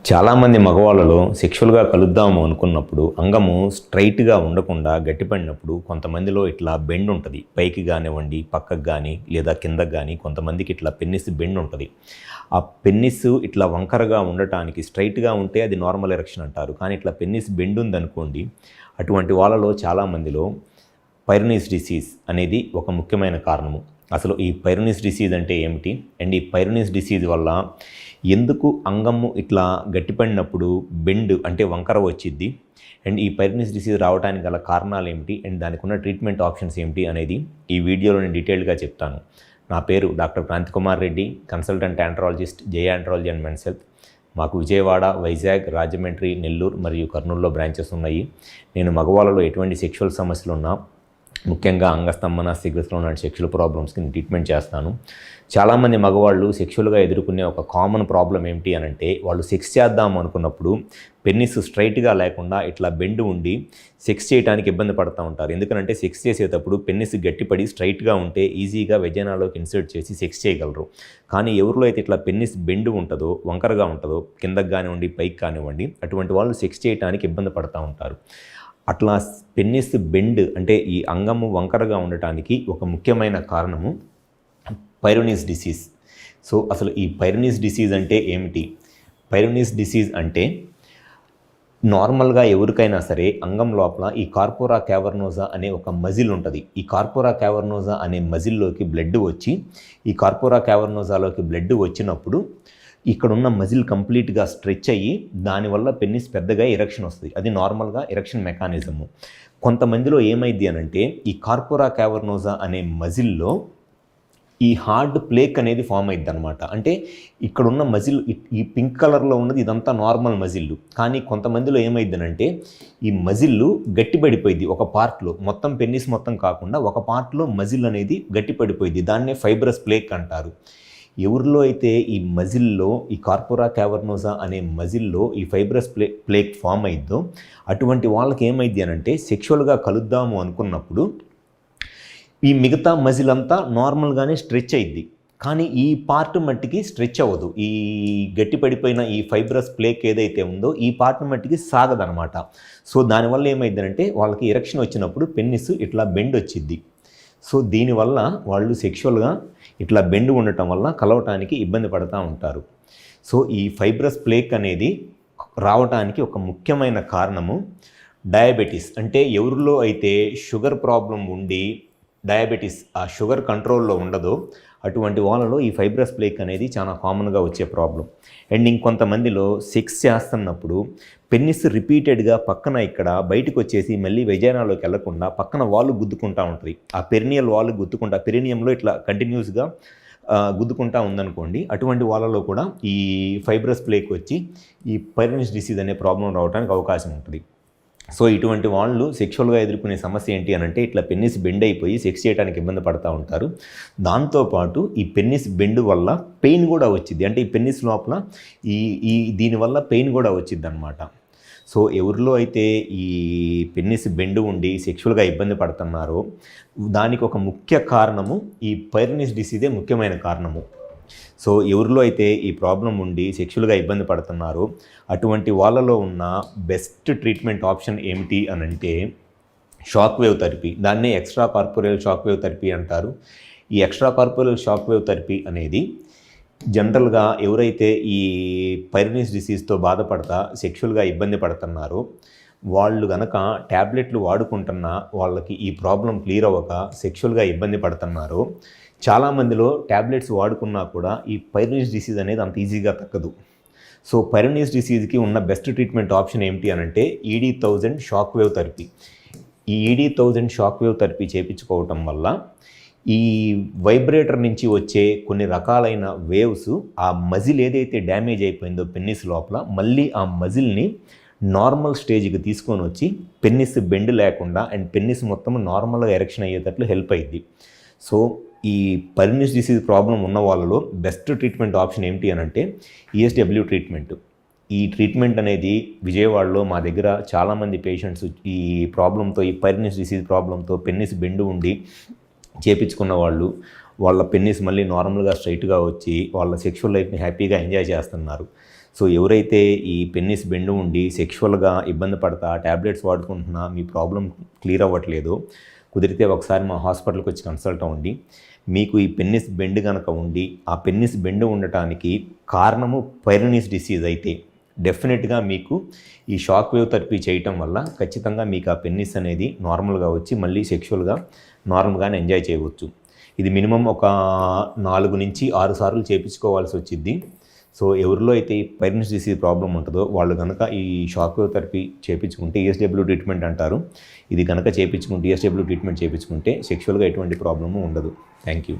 చాలామంది మగవాళ్ళలో సెక్షువల్గా కలుద్దాము అనుకున్నప్పుడు అంగము స్ట్రైట్గా ఉండకుండా గట్టిపడినప్పుడు కొంతమందిలో ఇట్లా బెండ్ ఉంటుంది. పైకి కానివ్వండి, పక్కకు కానీ లేదా కిందకు కానీ కొంతమందికి ఇట్లా పెన్నిస్ బెండ్ ఉంటుంది. ఆ పెన్నిస్ ఇట్లా వంకరగా ఉండటానికి స్ట్రైట్గా ఉంటే అది నార్మల్ ఎరెక్షన్ అంటారు. కానీ ఇట్లా పెన్నిస్ బెండ్ ఉందనుకోండి, అటువంటి వాళ్ళలో చాలామందిలో పైరోనిస్ డిసీజ్ అనేది ఒక ముఖ్యమైన కారణము. అసలు ఈ పైరోనిస్ డిసీజ్ అంటే ఏమిటి అండ్ ఈ పైరోనిస్ డిసీజ్ వల్ల ఎందుకు అంగము ఇట్లా గట్టిపడినప్పుడు బెండ్ అంటే వంకర వచ్చిద్ది అండ్ ఈ పైరోనిస్ డిసీజ్ రావడానికి గల కారణాలు ఏమిటి అండ్ దానికి ఉన్న ట్రీట్మెంట్ ఆప్షన్స్ ఏమిటి అనేది ఈ వీడియోలో నేను డీటెయిల్గా చెప్తాను. నా పేరు doctor Kranti Kumar Reddy, consultant andrologist, Jaya andrology and men's health. మాకు విజయవాడ, వైజాగ్, రాజమండ్రి, నెల్లూరు మరియు కర్నూలులో బ్రాంచెస్ ఉన్నాయి. నేను మగవాళ్ళలో ఎటువంటి సెక్షువల్ సమస్యలు ఉన్నా, ముఖ్యంగా అంగస్తంభన, శీఘ్రస్లో ఉన్న సెక్షువల్ ప్రాబ్లమ్స్కి నేను ట్రీట్మెంట్ చేస్తాను. చాలామంది మగవాళ్ళు సెక్షువల్గా ఎదుర్కొనే ఒక కామన్ ప్రాబ్లం ఏమిటి అని అంటే, వాళ్ళు సెక్స్ చేద్దాం అనుకున్నప్పుడు పెన్నిస్ స్ట్రైట్గా లేకుండా ఇట్లా బెండ్ ఉండి సెక్స్ చేయడానికి ఇబ్బంది పడుతూ ఉంటారు. ఎందుకంటే సెక్స్ చేసేటప్పుడు పెన్నిస్ గట్టిపడి స్ట్రైట్గా ఉంటే ఈజీగా వెజైనాలోకి ఇన్సర్ట్ చేసి సెక్స్ చేయగలరు. కానీ ఎవరిలో అయితే ఇట్లా పెన్నిస్ బెండ్ ఉంటుందో, వంకరగా ఉంటుందో, కిందకు కానివ్వండి, పైకి కానివ్వండి, అటువంటి వాళ్ళు సెక్స్ చేయడానికి ఇబ్బంది పడుతూ ఉంటారు. అట్లా పెన్నిస్ బెండ్ అంటే ఈ అంగము వంకరగా ఉండటానికి ఒక ముఖ్యమైన కారణము పైరోనిస్ డిసీజ్. సో అసలు ఈ పైరోనిస్ డిసీజ్ అంటే ఏమిటి? పైరోనిస్ డిసీజ్ అంటే నార్మల్గా ఎవరికైనా సరే అంగం లోపల ఈ కార్పోరా క్యావర్నోజా అనే ఒక మజిల్ ఉంటుంది. ఈ కార్పోరా క్యావర్నోజా అనే మజిల్లోకి బ్లడ్ వచ్చి, ఈ కార్పోరా క్యావర్నోజాలోకి బ్లడ్ వచ్చినప్పుడు ఇక్కడున్న మజిల్ కంప్లీట్గా స్ట్రెచ్ అయ్యి దానివల్ల పెన్నిస్ పెద్దగా ఎరెక్షన్ వస్తుంది. అది నార్మల్గా ఎరెక్షన్ మెకానిజము. కొంతమందిలో ఏమైంది అనంటే ఈ కార్పోరా క్యావర్నోజా అనే మజిల్లో ఈ హార్డ్ ప్లేక్ అనేది ఫామ్ అయింది అనమాట. అంటే ఇక్కడున్న మజిల్ ఈ పింక్ కలర్లో ఉన్నది ఇదంతా నార్మల్ మజిల్. కానీ కొంతమందిలో ఏమైందనంటే ఈ మజిల్ గట్టిపడిపోయింది ఒక పార్ట్లో, మొత్తం పెన్నిస్ మొత్తం కాకుండా ఒక పార్ట్లో మజిల్ అనేది గట్టిపడిపోయింది. దాన్నే ఫైబ్రస్ ప్లేక్ అంటారు. ఎవరిలో అయితే ఈ మజిల్లో ఈ కార్పోరా క్యావర్నోజా అనే మజిల్లో ఈ ఫైబ్రస్ ప్లేక్ ఫామ్ అయిందో అటువంటి వాళ్ళకి ఏమైంది అనంటే సెక్షువల్గా కలుద్దాము అనుకున్నప్పుడు ఈ మిగతా మజిల్ అంతా నార్మల్గానే స్ట్రెచ్ అయ్యిద్ది. కానీ ఈ పార్ట్ మట్టికి స్ట్రెచ్ అవ్వదు. ఈ గట్టిపడిపోయిన ఈ ఫైబ్రస్ ప్లేక్ ఏదైతే ఉందో ఈ పార్ట్ మట్టికి సాగదనమాట. సో దానివల్ల ఏమైందంటే వాళ్ళకి ఎరెక్షన్ వచ్చినప్పుడు పెన్నిస్ ఇట్లా బెండ్ వచ్చిద్ది. సో దీనివల్ల వాళ్ళు సెక్షువల్గా ఇట్లా బెండ్ ఉండటం వల్ల కలవటానికి ఇబ్బంది పడుతూ ఉంటారు. సో ఈ ఫైబ్రస్ ప్లేక్ అనేది రావటానికి ఒక ముఖ్యమైన కారణము డయాబెటీస్. అంటే ఎవరిలో అయితే షుగర్ ప్రాబ్లం ఉండి డయాబెటీస్ ఆ షుగర్ కంట్రోల్లో ఉండదో అటువంటి వాళ్ళలో ఈ ఫైబ్రస్ ప్లేక్ అనేది చాలా కామన్గా వచ్చే ప్రాబ్లం. అండ్ ఇంకొంతమందిలో సెక్స్ చేస్తున్నప్పుడు పెన్నిస్ రిపీటెడ్గా పక్కన ఇక్కడ బయటకు వచ్చేసి మళ్ళీ వెజైనాలోకి వెళ్లకుండా పక్కన వాల్ గుద్దుకుంటూ ఉంటుంది. ఆ పెరినియల్ వాల్ గుద్దుకుంటా, పెరినియంలో ఇట్లా కంటిన్యూస్గా గుద్దుకుంటా ఉందనుకోండి, అటువంటి వాళ్ళలో కూడా ఈ ఫైబ్రస్ ప్లేక్ వచ్చి ఈ పైరోనిస్ డిసీజ్ అనే ప్రాబ్లం రావడానికి అవకాశం ఉంటుంది. సో ఇటువంటి వాళ్ళు సెక్షువల్గా ఎదుర్కొనే సమస్య ఏంటి అనంటే ఇట్లా పెన్నిస్ బెండ్ అయిపోయి సెక్స్ చేయడానికి ఇబ్బంది పడుతూ ఉంటారు. దాంతోపాటు ఈ పెన్నిస్ బెండ్ వల్ల పెయిన్ కూడా వచ్చింది. అంటే ఈ పెన్నిస్ లోపల ఈ దీనివల్ల పెయిన్ కూడా వచ్చింది అనమాట. సో ఎవరిలో అయితే ఈ పెన్నిస్ బెండ్ ఉండి సెక్షువల్గా ఇబ్బంది పడుతున్నారో దానికి ఒక ముఖ్య కారణము ఈ పైరోనిస్ డిసీజే ముఖ్యమైన కారణము. సో ఎవరిలో అయితే ఈ ప్రాబ్లం ఉండి సెక్షువల్గా ఇబ్బంది పడుతున్నారో అటువంటి వాళ్ళలో ఉన్న బెస్ట్ ట్రీట్మెంట్ ఆప్షన్ ఏమిటి అని అంటే షాక్ వేవ్ థెరపీ. దాన్నే extra corporeal shock wave therapy అంటారు. ఈ extra corporeal shock wave therapy అనేది జనరల్గా ఎవరైతే ఈ పైరోనిస్ డిసీజ్తో బాధపడతా సెక్షువల్గా ఇబ్బంది పడుతున్నారో వాళ్ళు గనక ట్యాబ్లెట్లు వాడుకుంటున్నా వాళ్ళకి ఈ ప్రాబ్లం క్లియర్ అవ్వక సెక్షువల్గా ఇబ్బంది పడుతున్నారో చాలామందిలో ట్యాబ్లెట్స్ వాడుకున్నా కూడా ఈ పైరోనిస్ డిసీజ్ అనేది అంత ఈజీగా తగ్గదు. సో పైరోనిస్ డిసీజ్కి ఉన్న బెస్ట్ ట్రీట్మెంట్ ఆప్షన్ ఏమిటి అనంటే ED1000 షాక్ వేవ్ థెరపీ. ఈ ED1000 షాక్ వేవ్ థెరపీ చేయించుకోవటం వల్ల ఈ వైబ్రేటర్ నుంచి వచ్చే కొన్ని రకాలైన వేవ్స్ ఆ మజిల్ ఏదైతే డ్యామేజ్ అయిపోయిందో పెన్నిస్ లోపల మళ్ళీ ఆ మజిల్ని నార్మల్ స్టేజ్కి తీసుకొని వచ్చి పెన్నిస్ బెండ్ లేకుండా అండ్ పెన్నిస్ మొత్తం నార్మల్గా ఎరెక్షన్ అయ్యేటట్లు హెల్ప్ అయ్యిద్ది. సో ఈ పైరోనిస్ డిసీజ్ ప్రాబ్లం ఉన్న వాళ్ళలో బెస్ట్ ట్రీట్మెంట్ ఆప్షన్ ఏమిటి అని అంటే ESW ట్రీట్మెంట్. ఈ ట్రీట్మెంట్ అనేది విజయవాడలో మా దగ్గర చాలామంది పేషెంట్స్ ఈ ప్రాబ్లంతో, ఈ పైరోనిస్ డిసీజ్ ప్రాబ్లంతో పెన్నిస్ బెండ్ ఉండి చేపించుకున్న వాళ్ళ పెన్నిస్ మళ్ళీ నార్మల్గా స్ట్రైట్గా వచ్చి వాళ్ళ సెక్షువల్ లైఫ్ని హ్యాపీగా ఎంజాయ్ చేస్తున్నారు. సో ఎవరైతే ఈ పెన్నిస్ బెండ్ ఉండి సెక్షువల్గా ఇబ్బంది పడతా ట్యాబ్లెట్స్ వాడుకుంటున్నా మీ ప్రాబ్లం క్లియర్ అవ్వట్లేదు, కుదిరితే ఒకసారి మా హాస్పిటల్కి వచ్చి కన్సల్ట్ అవ్వండి. మీకు ఈ పెన్నిస్ బెండ్ కనుక ఉండి ఆ పెన్నిస్ బెండ్ ఉండటానికి కారణము పైరోనిస్ డిసీజ్ అయితే డెఫినెట్గా మీకు ఈ షాక్ వేవ్ థెరపీ చేయటం వల్ల ఖచ్చితంగా మీకు ఆ పెన్నిస్ అనేది నార్మల్గా వచ్చి మళ్ళీ సెక్షువల్గా నార్మల్గానే ఎంజాయ్ చేయవచ్చు. ఇది మినిమం ఒక 4 నుంచి 6 సార్లు చేయించుకోవాల్సి వచ్చింది. సో ఎవరిలో అయితే ఈ పైరోనిస్ డిసీజ్ ప్రాబ్లం ఉంటుందో వాళ్ళు కనుక ఈ షాక్ వేవ్ థెరపీ చేయించుకుంటే ESW ట్రీట్మెంట్ అంటారు. ఇది కనుక చేయించుకుంటే ESW ట్రీట్మెంట్ చేయించుకుంటే సెక్షువల్గా ఎటువంటి ప్రాబ్లము ఉండదు. Thank you.